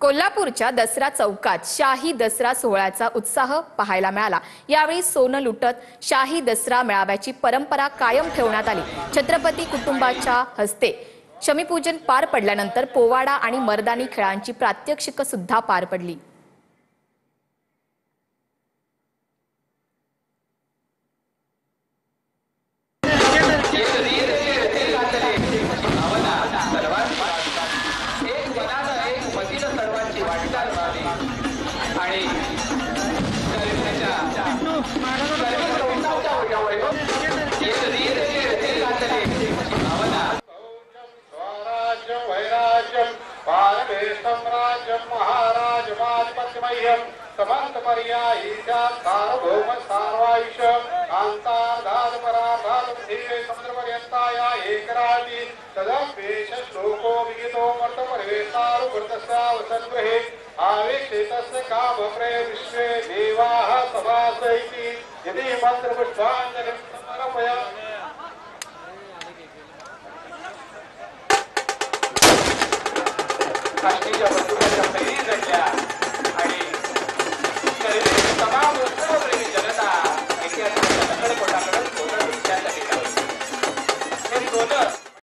कोल्हापूरच्या दसरा चौकात शाही दसरा सोहळ्याचा उत्साह पाहायला मिळाला। यावेळी सोनं लुटत शाही दसरा मेळाव्याची परंपरा कायम ठेवण्यात आली। छत्रपती कुटुंबाच्या हस्ते शमीपूजन पार पडल्यानंतर पोवाडा आणि मर्दानी खेळांची प्रात्यक्षिक सुद्धा पार पडली। काष्टीच्या बंदुकाच्या फैरी जडल्या आणि